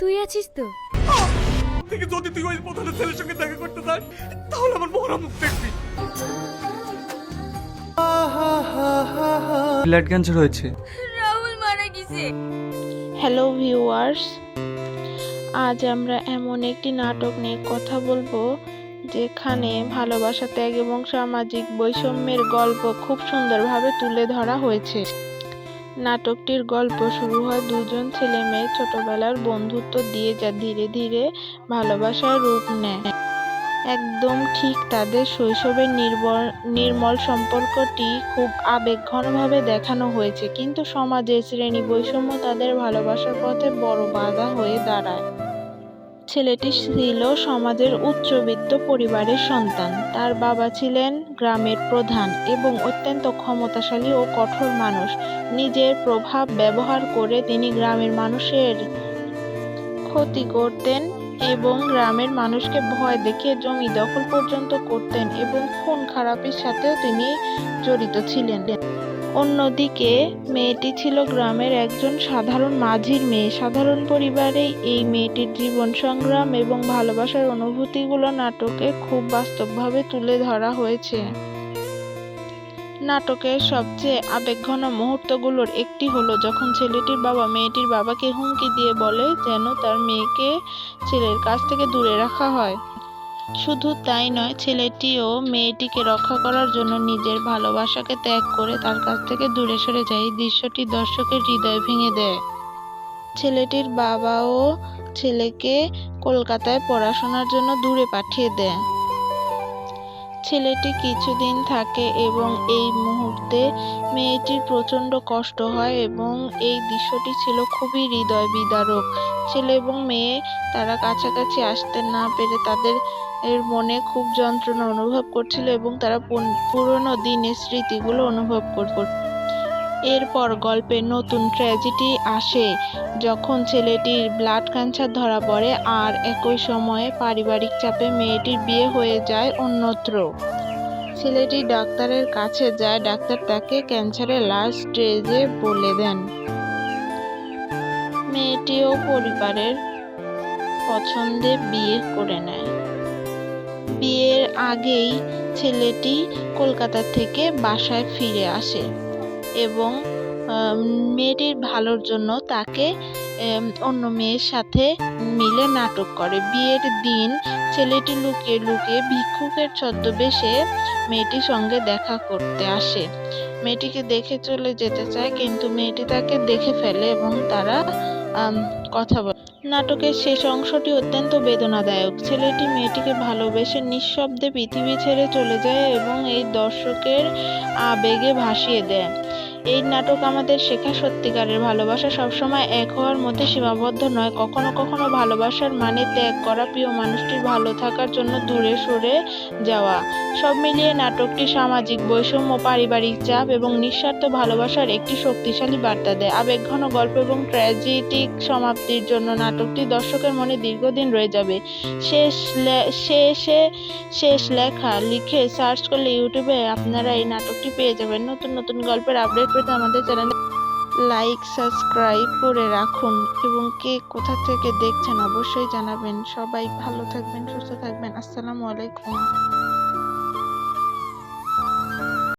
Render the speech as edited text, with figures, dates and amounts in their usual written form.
তুই আছিস তো? থেকে যদি তুই ওই প্রধানের ছেলের সঙ্গে দেখা করতে চাস তাহলে আমার মরা মুখ দেখবি। ব্লাড ক্যান্সার হয়েছে। রাহুল মারা গেছে। হ্যালো ভিউয়ার্স, আজ আমরা এমন একটি নাটক নিয়ে কথা বলবো যেখানে ভালোবাসা, ত্যাগ এবং সামাজিক বৈষম্যের গল্প খুব সুন্দরভাবে তুলে ধরা হয়েছে। নাটকটির গল্প শুরু হয় দুজন ছেলে মেয়ে ছোটবেলার বন্ধুত্ব দিয়ে, যা ধীরে ধীরে ভালোবাসার রূপ নেয়। একদম ঠিক তাদের শৈশবের নির্মল সম্পর্কটি খুব আবেগঘনভাবে দেখানো হয়েছে, কিন্তু সমাজের শ্রেণী বৈষম্য তাদের ভালোবাসার পথে বড় বাধা হয়ে দাঁড়ায়। ছেলেটি ছিল সমাজের উচ্চবিত্ত পরিবারের সন্তান। তার বাবা ছিলেন গ্রামের প্রধান এবং অত্যন্ত ক্ষমতাশালী ও কঠোর মানুষ। নিজের প্রভাব ব্যবহার করে তিনি গ্রামের মানুষের ক্ষতি করতেন এবং গ্রামের মানুষকে ভয় দেখিয়ে জমি দখল পর্যন্ত করতেন এবং খুন খারাপির সাথেও তিনি জড়িত ছিলেন। অন্যদিকে মেয়েটি ছিল গ্রামের একজন সাধারণ মাঝির মেয়ে। সাধারণ পরিবারে এই মেয়েটির জীবন সংগ্রাম এবং ভালোবাসার অনুভূতিগুলো নাটকে খুব বাস্তবভাবে তুলে ধরা হয়েছে। নাটকের সবচেয়ে আবেগঘন মুহূর্তগুলোর একটি হলো যখন ছেলেটির বাবা মেয়েটির বাবাকে হুমকি দিয়ে বলে যেন তার মেয়েকে ছেলের কাছ থেকে দূরে রাখা হয়। শুধু তাই নয়, ছেলেটিও মেয়েটিকে রক্ষা করার জন্য নিজের ভালোবাসাকে ত্যাগ করে তার কাছ থেকে দূরে সরে যায়। এই দৃশ্যটি দর্শকের হৃদয় ভেঙে দেয়। ছেলেটির বাবাও ছেলেকে কলকাতায় পড়াশোনার জন্য দূরে পাঠিয়ে দেয়। ছেলেটি কিছুদিন থাকে এবং এই মুহূর্তে মেয়েটির প্রচণ্ড কষ্ট হয় এবং এই দৃশ্যটি ছিল খুবই হৃদয় বিদারক। ছেলে এবং মেয়ে তারা কাছাকাছি আসতে না পেরে তাদের মনে খুব যন্ত্রণা অনুভব করছিল এবং তারা পুরনো দিনের স্মৃতিগুলো অনুভব করত। এরপর গল্পে নতুন ট্র্যাজেডি আসে যখন ছেলেটির ব্লাড ক্যান্সার ধরা পড়ে, আর একই সময়ে পারিবারিক চাপে মেয়েটির বিয়ে হয়ে যায় অন্যত্র। ছেলেটি ডাক্তারের কাছে যায়, ডাক্তার তাকে ক্যান্সারের লাস্ট স্টেজে বলে দেন। মেয়েটিও পরিবারের পছন্দে বিয়ে করে নেয়। বিয়ের আগেই ছেলেটি কলকাতা থেকে বাসায় ফিরে আসে এবং মেয়েটির ভালোর জন্য তাকে অন্য মেয়ের সাথে মিলে নাটক করে। বিয়ের দিন ছেলেটি লুকিয়ে লুকিয়ে ভিক্ষুকের ছদ্মবেশে মেয়েটির সঙ্গে দেখা করতে আসে। মেয়েটিকে দেখে চলে যেতে চায়, কিন্তু মেয়েটি তাকে দেখে ফেলে এবং তারা কথা বলে। নাটকের শেষ অংশটি অত্যন্ত বেদনাদায়ক। ছেলেটি মেয়েটিকে ভালোবেসে নিঃশব্দে পৃথিবী ছেড়ে চলে যায় এবং এই দর্শকের আবেগে ভাসিয়ে দেয়। এই নাটক আমাদের শেখায় সত্যিকারের ভালোবাসা সবসময় এক হওয়ার মধ্যে সীমাবদ্ধ নয়। কখনো কখনো ভালোবাসার মানে ত্যাগ করা, প্রিয় মানুষটির ভালো থাকার জন্য দূরে সরে যাওয়া। সব মিলিয়ে নাটকটি সামাজিক বৈষম্য, পারিবারিক চাপ এবং নিঃস্বার্থ ভালোবাসার একটি শক্তিশালী বার্তা দেয়। আবেগঘন গল্প এবং ট্র্যাজিক সমাপ্তির জন্য নাটকটি দর্শকের মনে দীর্ঘদিন রয়ে যাবে। শেষ লেখা লিখে সার্চ করলে ইউটিউবে আপনারা এই নাটকটি পেয়ে যাবেন। নতুন নতুন গল্পের আপডেট পেতে আমাদের চ্যানেলে লাইক, সাবস্ক্রাইব করে রাখুন এবং কে কোথা থেকে দেখছেন অবশ্যই জানাবেন। সবাই ভালো থাকবেন, সুস্থ থাকবেন। আসসালামু আলাইকুম।